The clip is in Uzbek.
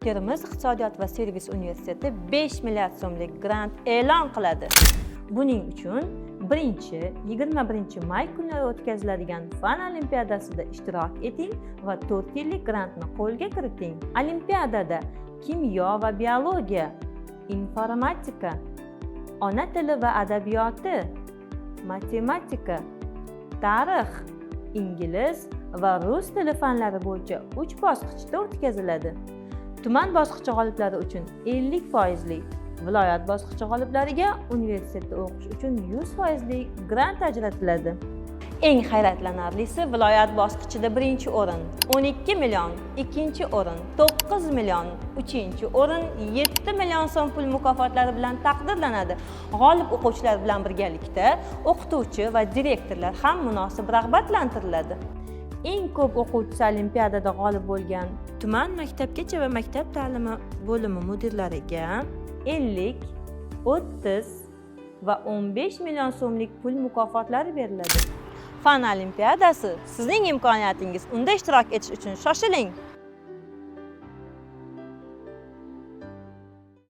Termiz iqtisodiyot va servis universiteti 5 milliard so'mlik grant e'lon qiladi. Buning uchun 21 may kunlari o'tkaziladigan fan olimpiadasida ishtirok eting va 4 yillik grantni qo'lga kiriting. Olimpiadada kimyo va biologiya, informatika, ona tili va adabiyoti, matematika, tarix, ingliz va rus tili fanlari bo'yicha 3 bosqichda o'tkaziladi. Tuman bosqichi g'oliblari uchun 50%lik, viloyat bosqichi g'oliblariga universitetda o'qish uchun 100%lik grant ajratiladi. Eng hayratlanarlisi viloyat bosqichida 1-o'rin 12 million, 2-o'rin 9 million, 3-o'rin 7 million so'm pul mukofotlari bilan taqdirlanadi. G'olib o'quvchilar bilan birgalikda o'qituvchi va direktorlar ham munosib rag'batlantiriladi. Eng ko'p o'quvchisi olimpiadada g'olib bo'lgan tuman maktabgacha va maktab ta'limi bo'limi mudirlariga 50, 30 va 15 million so'mlik pul mukofotlari beriladi. Fan olimpiadasi sizning imkoniyatingiz. Unda ishtirok etish uchun shoshiling.